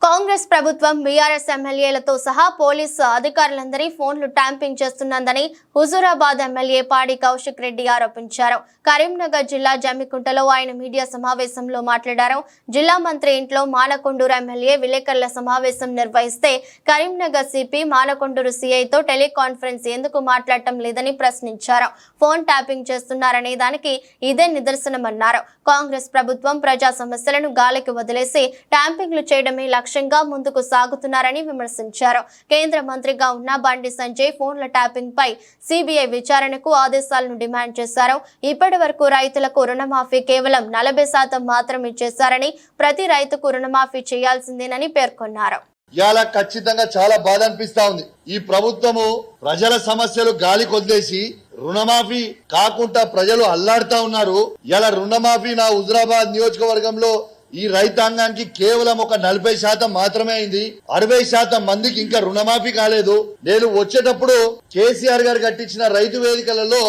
కాంగ్రెస్ ప్రభుత్వం బీఆర్ఎస్ ఎమ్మెల్యేలతో సహా పోలీసు అధికారులందరి ఫోన్లు ట్యాంపింగ్ చేస్తున్నదని హుజూరాబాద్ ఎమ్మెల్యే పాడి కౌశిక్ రెడ్డి ఆరోపించారు. కరీంనగర్ జిల్లా జమ్మికుంటలో ఆయన మీడియా సమావేశంలో మాట్లాడారు. జిల్లా మంత్రి ఇంట్లో మానకొండూరు ఎమ్మెల్యే విలేకరుల సమావేశం నిర్వహిస్తే కరీంనగర్ సిపి మానకొండూరు సిఐతో టెలికాన్ఫరెన్స్ ఎందుకు మాట్లాడటం లేదని ప్రశ్నించారు. ఫోన్ ట్యాపింగ్ చేస్తున్నారనే దానికి ఇదే నిదర్శనమన్నారు. కాంగ్రెస్ ప్రభుత్వం ప్రజా సమస్యలను గాలికి వదిలేసి ట్యాంపింగ్లు చేయడమే లక్ష్యంగా ముందుకు సాగుతున్నారని విమర్శించారు. కేంద్ర మంత్రిగా ఉన్న బండి సంజయ్ ఫోన్ల ట్యాపింగ్ పై సిబిఐ విచారణకు ఆదేశాలను డిమాండ్ చేశారు. ఇప్పటి వరకు రైతులకు రుణమాఫీ కేవలం 40% మాత్రమే చేశారని, ప్రతి రైతుకు రుణమాఫీ చేయాల్సిందేనని పేర్కొన్నారు. ఇవాళ ఖచ్చితంగా చాలా బాధ అనిపిస్తా ఉంది. ఈ ప్రభుత్వము ప్రజల సమస్యలు గాలి కొద్దేసి రుణమాఫీ కాకుండా ప్రజలు అల్లాడుతా ఉన్నారు. ఇలా రుణమాఫీ నా హుజూరాబాద్ నియోజకవర్గంలో ఈ రైతాంగానికి కేవలం ఒక 40% మాత్రమే అయింది. 60% మందికి ఇంకా రుణమాఫీ కాలేదు. నేను వచ్చేటప్పుడు కేసీఆర్ గారు కట్టించిన రైతు వేదికలలో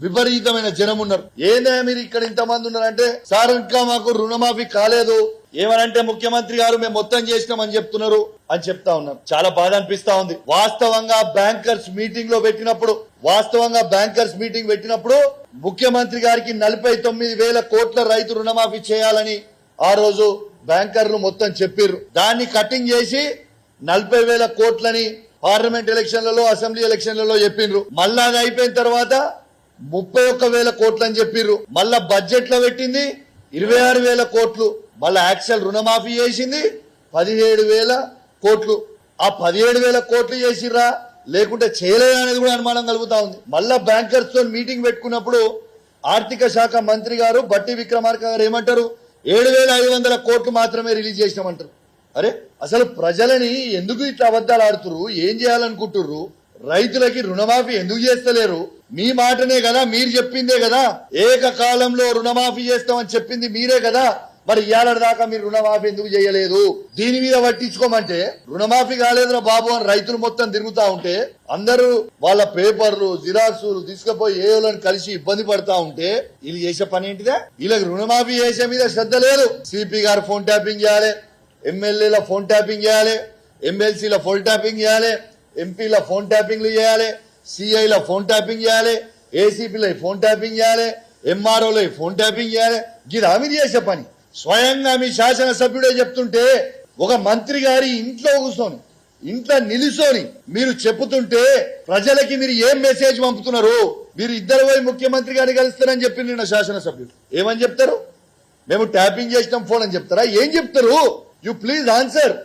విపరీతమైన జనం ఉన్నారు. ఏందే మీరు ఇక్కడ ఇంతమంది ఉన్నారంటే, సార్ ఇంకా మాకు రుణమాఫీ కాలేదు, ఏమనంటే ముఖ్యమంత్రి గారు మేము మొత్తం చేసినామని చెప్తున్నారు అని చెప్తా ఉన్నారు. చాలా బాధ అనిపిస్తా ఉంది. వాస్తవంగా బ్యాంకర్స్ మీటింగ్ పెట్టినప్పుడు ముఖ్యమంత్రి గారికి 49,000 కోట్ల రైతు రుణమాఫీ చేయాలని ఆ రోజు బ్యాంకర్లు మొత్తం చెప్పారు. దాన్ని కటింగ్ చేసి 40,000 కోట్లని పార్లమెంట్ ఎలక్షన్లలో, అసెంబ్లీ ఎలక్షన్లలో చెప్పిండ్రు. మళ్ళా అది అయిపోయిన తర్వాత 31,000 కోట్లు అని చెప్పిర్రు. మళ్ళా బడ్జెట్ లో పెట్టింది 26,000 కోట్లు. మళ్ళా యాక్చువల్ రుణమాఫీ చేసింది 17,000 కోట్లు. ఆ 17,000 కోట్లు చేసిర్రా లేకుంటే చేయలేదా అనేది కూడా అనుమానం కలుగుతా ఉంది. మళ్ళా బ్యాంకర్స్ తో మీటింగ్ పెట్టుకున్నప్పుడు ఆర్థిక శాఖ మంత్రి గారు బట్టి విక్రమార్క గారు ఏమంటారు, 7,500 కోట్లు మాత్రమే రిలీజ్ చేసినామంటారు. అరే అసలు ప్రజలని ఎందుకు ఇట్లా అబద్ధాలు ఆడుతురు, ఏం చేయాలనుకుంటుర్రు, రైతులకి రుణమాఫీ ఎందుకు చేస్తలేరు? మీ మాటనే కదా, మీరు చెప్పిందే కదా, ఏకకాలంలో రుణమాఫీ చేస్తామని చెప్పింది మీరే కదా, మరి ఇవాళ దాకా మీరు రుణమాఫీ ఎందుకు చేయలేదు? దీని మీద పట్టించుకోమంటే రుణమాఫీ కాలేదురా బాబు అని రైతులు మొత్తం తిరుగుతా ఉంటే అందరూ వాళ్ళ పేపర్లు జిరాక్సులు తీసుకుపోయి ఏలను కలిసి ఇబ్బంది పడతా ఉంటే వీళ్ళు చేసే పని ఏంటిదే? వీళ్ళకి రుణమాఫీ చేసే మీద శ్రద్ధ లేదు. సిపి గారు ఫోన్ ట్యాపింగ్ చేయాలి, ఎమ్మెల్యేల ఫోన్ ట్యాపింగ్ చేయాలి, ఎమ్మెల్సీల ఫోన్ ట్యాపింగ్ చేయాలి, ఎంపీల ఫోన్ ట్యాపింగ్లు చేయాలి, సిఐల ఫోన్ ట్యాపింగ్ చేయాలి, ఏసీపీల ఫోన్ ట్యాపింగ్ చేయాలి, ఎంఆర్ఓల ఫోన్ ట్యాపింగ్ చేయాలి. ఇది మీరు చేసే పని. స్వయంగా మీ శాసనసభ్యుడే చెప్తుంటే ఒక మంత్రి గారి ఇంట్లో కూర్చొని, ఇంట్లో నిలుసొని మీరు చెప్పుతుంటే ప్రజలకి మీరు ఏం మెసేజ్ పంపుతున్నారు? మీరు ఇద్దరు పోయి ముఖ్యమంత్రి గారిని కలుస్తారని చెప్పింది నా శాసనసభ్యుడు. ఏమని చెప్తారు? మేము ట్యాపింగ్ చేసినాం ఫోన్ అని చెప్తారా? ఏం చెప్తారు? You please answer.